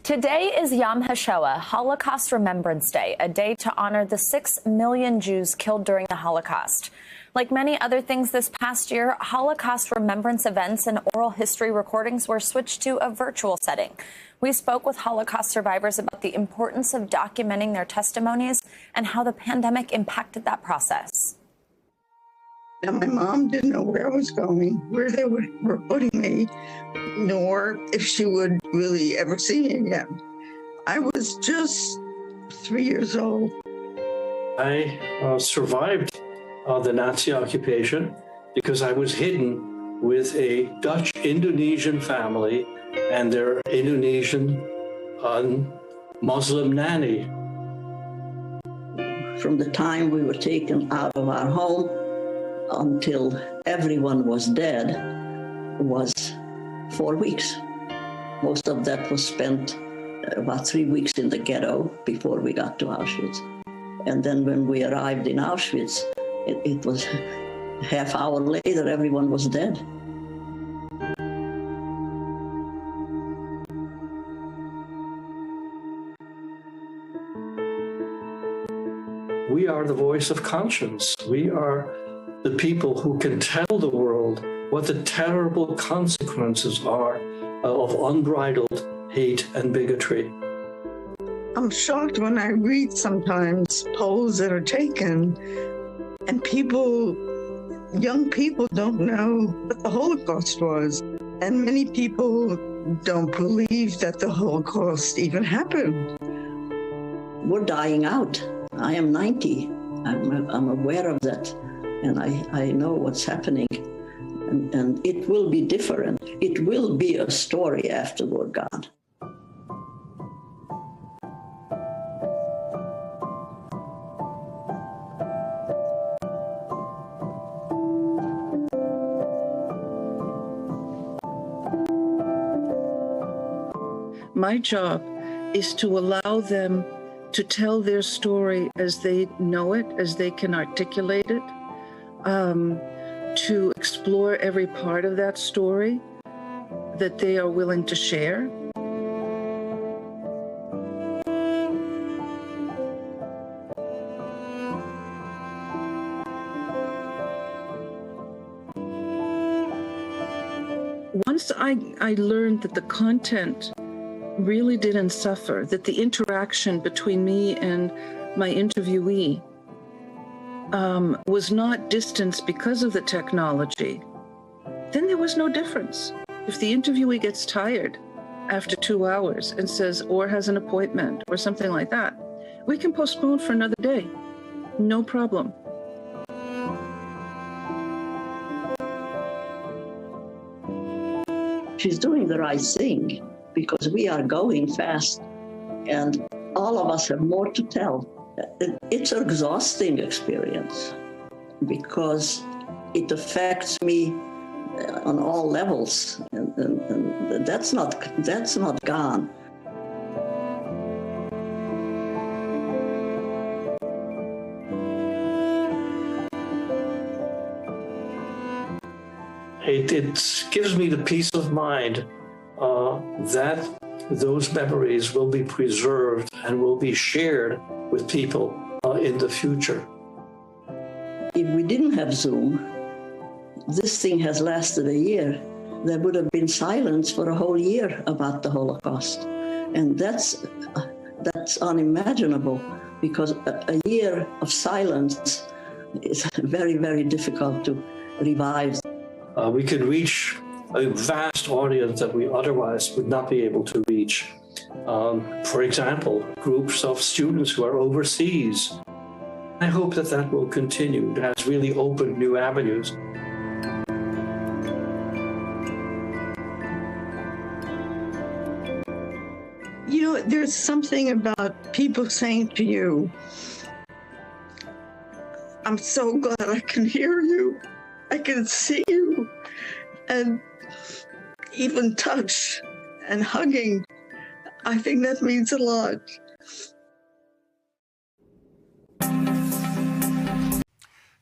Today is Yom HaShoah, Holocaust Remembrance Day, a day to honor the 6 million Jews killed during the Holocaust. Like many other things this past year, Holocaust remembrance events and oral history recordings were switched to a virtual setting. We spoke with Holocaust survivors about the importance of documenting their testimonies and how the pandemic impacted that process. Now, my mom didn't know where I was going, where they were putting me, nor if she would really ever see me again. I was just 3 years old. I survived the Nazi occupation because I was hidden with a Dutch-Indonesian family and their Indonesian Muslim nanny. From the time we were taken out of our home until everyone was dead was 4 weeks. Most of that was spent about 3 weeks in the ghetto before we got to Auschwitz. And then when we arrived in Auschwitz, it was half hour later, everyone was dead. We are the voice of conscience. We are the people who can tell the world what the terrible consequences are of unbridled hate and bigotry. I'm shocked when I read sometimes polls that are taken and young people don't know what the Holocaust was. And many people don't believe that the Holocaust even happened. We're dying out. I am 90. I'm aware of that. And I know what's happening. And it will be different. It will be a story after we're gone. My job is to allow them to tell their story as they know it, as they can articulate it, to explore every part of that story that they are willing to share. Once I learned that the content really didn't suffer, that the interaction between me and my interviewee was not distance because of the technology, then there was no difference. If the interviewee gets tired after 2 hours and says, or has an appointment or something like that, we can postpone for another day. No problem. She's doing the right thing because we are going fast and all of us have more to tell. It's an exhausting experience because it affects me on all levels, and that's not gone. It gives me the peace of mind that those memories will be preserved and will be shared with people in the future. If we didn't have Zoom, this thing has lasted a year. There would have been silence for a whole year about the Holocaust. And that's unimaginable because a year of silence is very, very difficult to revive. We can reach a vast audience that we otherwise would not be able to reach. For example, groups of students who are overseas. I hope that that will continue. It has really opened new avenues. You know, there's something about people saying to you, I'm so glad I can hear you. I can see you, and even touch and hugging. I think that means a lot.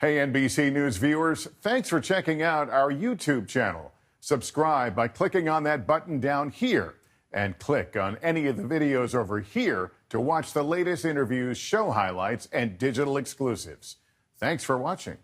Hey, NBC News viewers, thanks for checking out our YouTube channel. Subscribe by clicking on that button down here. And click on any of the videos over here to watch the latest interviews, show highlights, and digital exclusives. Thanks for watching.